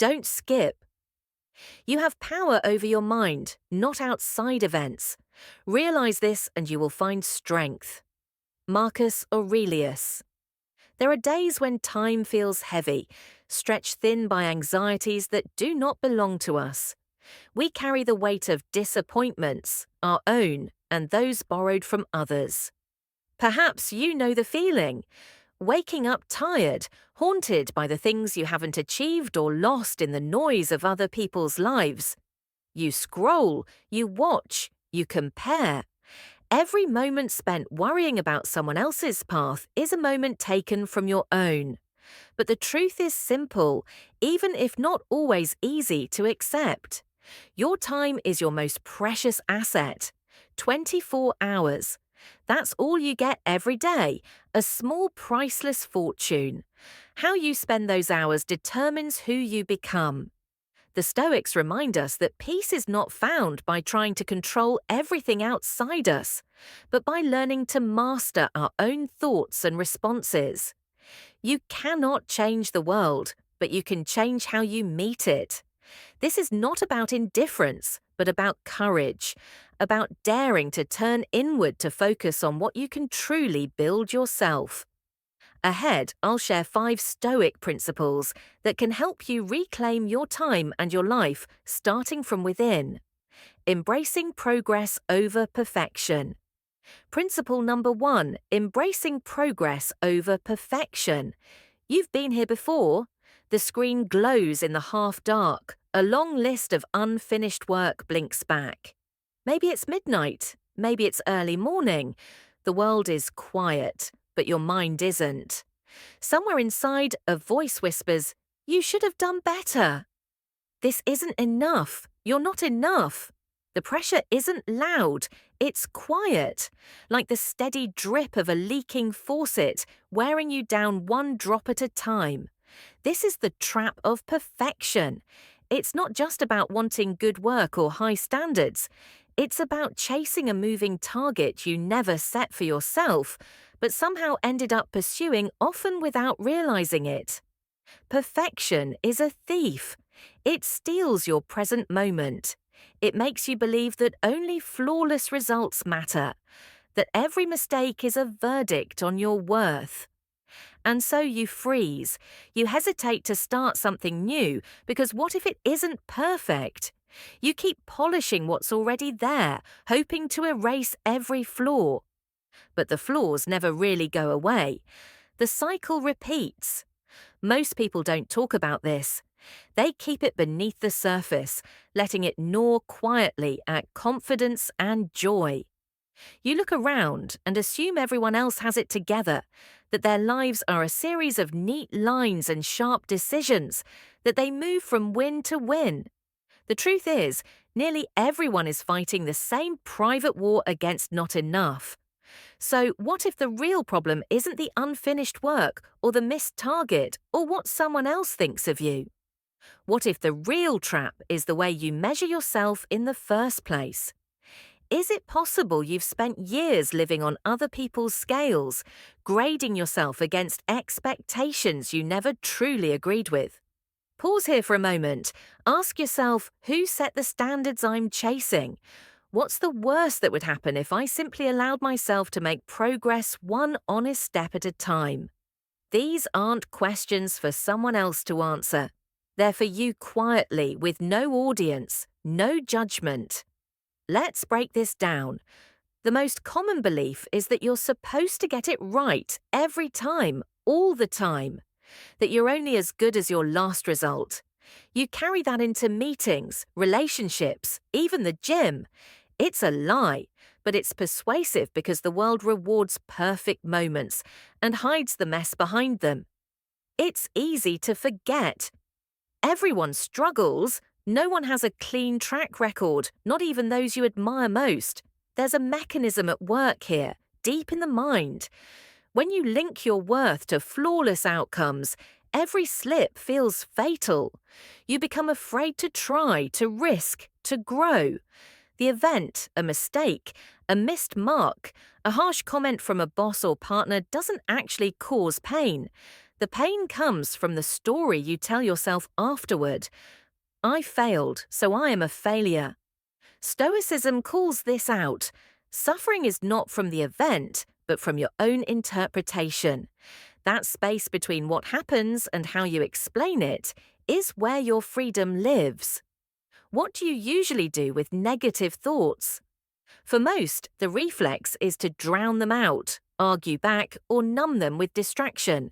Don't skip. You have power over your mind, not outside events. Realize this and you will find strength. Marcus Aurelius. There are days when time feels heavy, stretched thin by anxieties that do not belong to us. We carry the weight of disappointments, our own and those borrowed from others. Perhaps you know the feeling. Waking up tired, haunted by the things you haven't achieved or lost in the noise of other people's lives. You scroll, you watch, you compare. Every moment spent worrying about someone else's path is a moment taken from your own. But the truth is simple, even if not always easy to accept. Your time is your most precious asset. 24 hours. That's all you get every day, a small priceless fortune. How you spend those hours determines who you become. The Stoics remind us that peace is not found by trying to control everything outside us, but by learning to master our own thoughts and responses. You cannot change the world, but you can change how you meet it. This is not about indifference, but about courage, about daring to turn inward to focus on what you can truly build yourself. Ahead, I'll share 5 Stoic principles that can help you reclaim your time and your life starting from within. Embracing progress over perfection. Principle number 1, embracing progress over perfection. You've been here before. The screen glows in the half dark. A long list of unfinished work blinks back. Maybe it's midnight. Maybe it's early morning. The world is quiet, but your mind isn't. Somewhere inside, a voice whispers, "You should have done better." This isn't enough. You're not enough. The pressure isn't loud, it's quiet, like the steady drip of a leaking faucet, wearing you down one drop at a time. This is the trap of perfection. It's not just about wanting good work or high standards. It's about chasing a moving target you never set for yourself, but somehow ended up pursuing, often without realizing it. Perfection is a thief. It steals your present moment. It makes you believe that only flawless results matter, that every mistake is a verdict on your worth. And so you freeze. You hesitate to start something new because what if it isn't perfect? You keep polishing what's already there, hoping to erase every flaw. But the flaws never really go away. The cycle repeats. Most people don't talk about this. They keep it beneath the surface, letting it gnaw quietly at confidence and joy. You look around and assume everyone else has it together, that their lives are a series of neat lines and sharp decisions, that they move from win to win. The truth is, nearly everyone is fighting the same private war against not enough. So what if the real problem isn't the unfinished work or the missed target or what someone else thinks of you? What if the real trap is the way you measure yourself in the first place? Is it possible you've spent years living on other people's scales, grading yourself against expectations you never truly agreed with? Pause here for a moment. Ask yourself, who set the standards I'm chasing? What's the worst that would happen if I simply allowed myself to make progress one honest step at a time? These aren't questions for someone else to answer. They're for you quietly, with no audience, no judgment. Let's break this down. The most common belief is that you're supposed to get it right every time, all the time. That you're only as good as your last result. You carry that into meetings, relationships, even the gym. It's a lie, but it's persuasive because the world rewards perfect moments and hides the mess behind them. It's easy to forget. Everyone struggles. No one has a clean track record, not even those you admire most. There's a mechanism at work here, deep in the mind. When you link your worth to flawless outcomes, every slip feels fatal. You become afraid to try, to risk, to grow. The event, a mistake, a missed mark, a harsh comment from a boss or partner doesn't actually cause pain. The pain comes from the story you tell yourself afterward. I failed, so I am a failure. Stoicism calls this out. Suffering is not from the event, but from your own interpretation. That space between what happens and how you explain it is where your freedom lives. What do you usually do with negative thoughts? For most, the reflex is to drown them out, argue back, or numb them with distraction.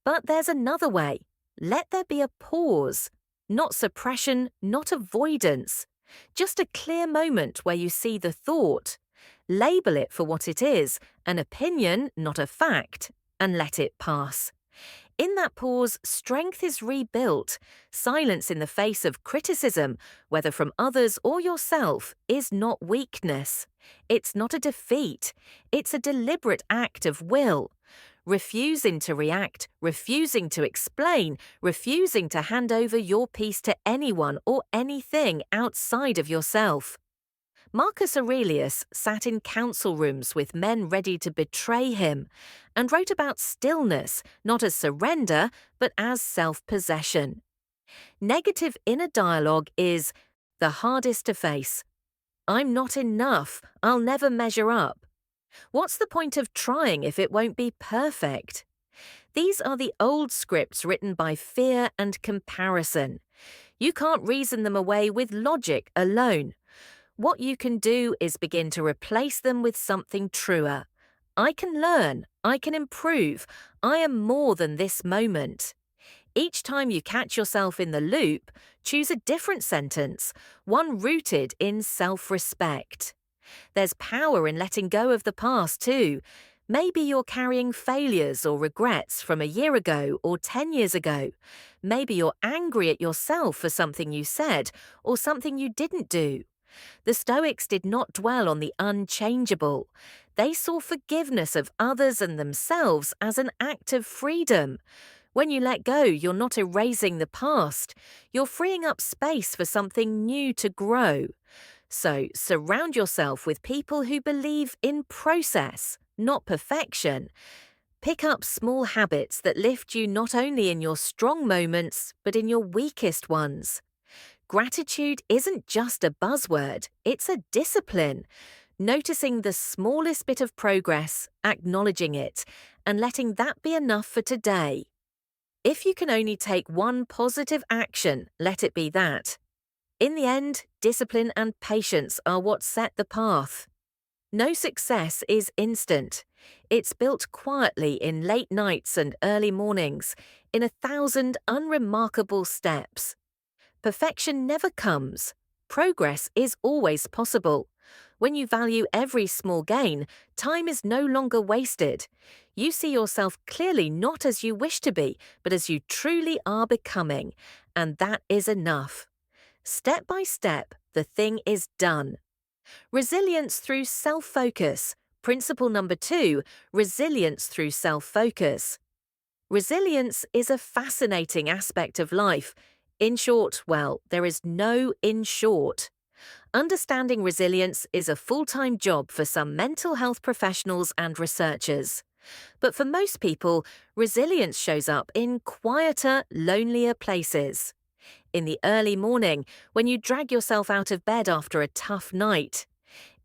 But there's another way. Let there be a pause. Not suppression, not avoidance. Just a clear moment where you see the thought. Label it for what it is, an opinion, not a fact, and let it pass. In that pause, strength is rebuilt. Silence in the face of criticism, whether from others or yourself, is not weakness. It's not a defeat. It's a deliberate act of will. Refusing to react, refusing to explain, refusing to hand over your peace to anyone or anything outside of yourself. Marcus Aurelius sat in council rooms with men ready to betray him and wrote about stillness not as surrender but as self-possession. Negative inner dialogue is the hardest to face. I'm not enough. I'll never measure up. What's the point of trying if it won't be perfect? These are the old scripts written by fear and comparison. You can't reason them away with logic alone. What you can do is begin to replace them with something truer. I can learn. I can improve. I am more than this moment. Each time you catch yourself in the loop, choose a different sentence, one rooted in self-respect. There's power in letting go of the past too. Maybe you're carrying failures or regrets from a year ago or 10 years ago. Maybe you're angry at yourself for something you said or something you didn't do. The Stoics did not dwell on the unchangeable. They saw forgiveness of others and themselves as an act of freedom. When you let go, you're not erasing the past. You're freeing up space for something new to grow. So surround yourself with people who believe in process, not perfection. Pick up small habits that lift you not only in your strong moments, but in your weakest ones. Gratitude isn't just a buzzword, it's a discipline. Noticing the smallest bit of progress, acknowledging it, and letting that be enough for today. If you can only take one positive action, let it be that. In the end, discipline and patience are what set the path. No success is instant. It's built quietly in late nights and early mornings, in 1,000 unremarkable steps. Perfection never comes. Progress is always possible. When you value every small gain, time is no longer wasted. You see yourself clearly not as you wish to be, but as you truly are becoming, and that is enough. Step by step, the thing is done. Resilience through self-focus. Principle number 2, resilience through self-focus. Resilience is a fascinating aspect of life. In short, well, there is no in short. Understanding resilience is a full-time job for some mental health professionals and researchers. But for most people, resilience shows up in quieter, lonelier places. In the early morning, when you drag yourself out of bed after a tough night.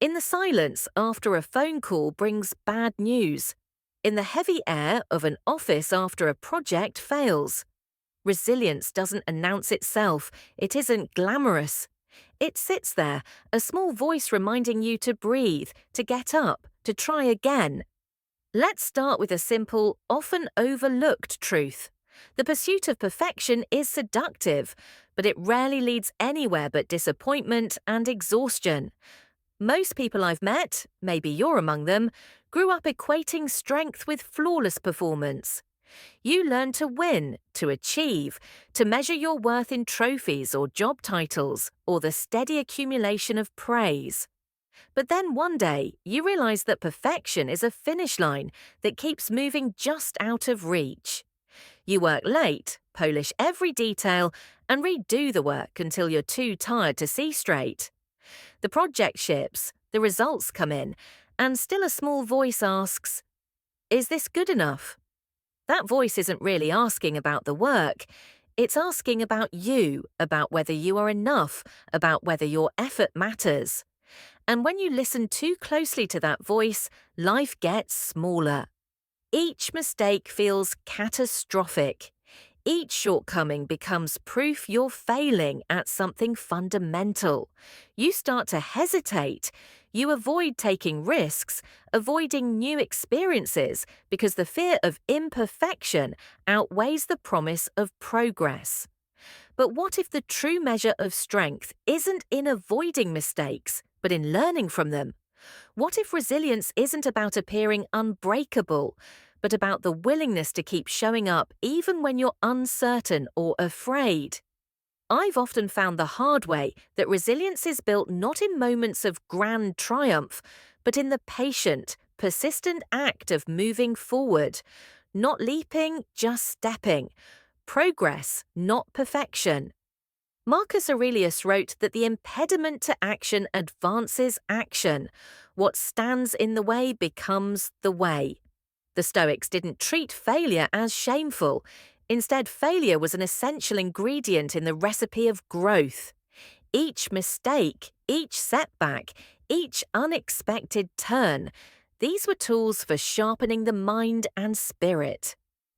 In the silence after a phone call brings bad news. In the heavy air of an office after a project fails. Resilience doesn't announce itself. It isn't glamorous. It sits there, a small voice reminding you to breathe, to get up, to try again. Let's start with a simple, often overlooked truth. The pursuit of perfection is seductive, but it rarely leads anywhere but disappointment and exhaustion. Most people I've met, maybe you're among them, grew up equating strength with flawless performance. You learn to win, to achieve, to measure your worth in trophies or job titles, or the steady accumulation of praise. But then one day, you realize that perfection is a finish line that keeps moving just out of reach. You work late, polish every detail, and redo the work until you're too tired to see straight. The project ships, the results come in, and still a small voice asks, "Is this good enough?" That voice isn't really asking about the work. It's asking about you, about whether you are enough, about whether your effort matters. And when you listen too closely to that voice, life gets smaller. Each mistake feels catastrophic. Each shortcoming becomes proof you're failing at something fundamental. You start to hesitate. You avoid taking risks, avoiding new experiences because the fear of imperfection outweighs the promise of progress. But what if the true measure of strength isn't in avoiding mistakes, but in learning from them? What if resilience isn't about appearing unbreakable, but about the willingness to keep showing up even when you're uncertain or afraid? I've often found the hard way that resilience is built not in moments of grand triumph, but in the patient, persistent act of moving forward. Not leaping, just stepping. Progress, not perfection. Marcus Aurelius wrote that the impediment to action advances action. What stands in the way becomes the way. The Stoics didn't treat failure as shameful. Instead, failure was an essential ingredient in the recipe of growth. Each mistake, each setback, each unexpected turn, these were tools for sharpening the mind and spirit.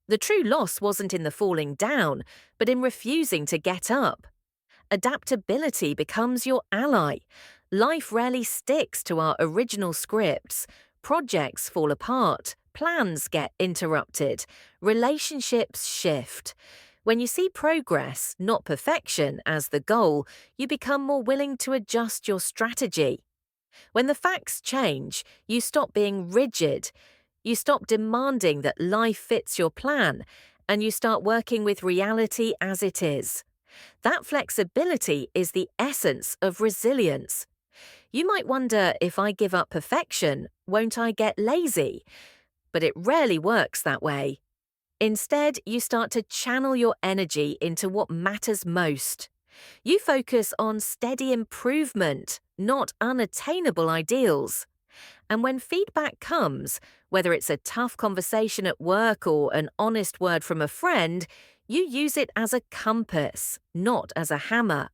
The true loss wasn't in the falling down, but in refusing to get up. Adaptability becomes your ally. Life rarely sticks to our original scripts. Projects fall apart. Plans get interrupted. Relationships shift. When you see progress, not perfection, as the goal, you become more willing to adjust your strategy. When the facts change, you stop being rigid. You stop demanding that life fits your plan, and you start working with reality as it is. That flexibility is the essence of resilience. You might wonder, if I give up perfection, won't I get lazy? But it rarely works that way. Instead, you start to channel your energy into what matters most. You focus on steady improvement, not unattainable ideals. And when feedback comes, whether it's a tough conversation at work or an honest word from a friend, you use it as a compass, not as a hammer.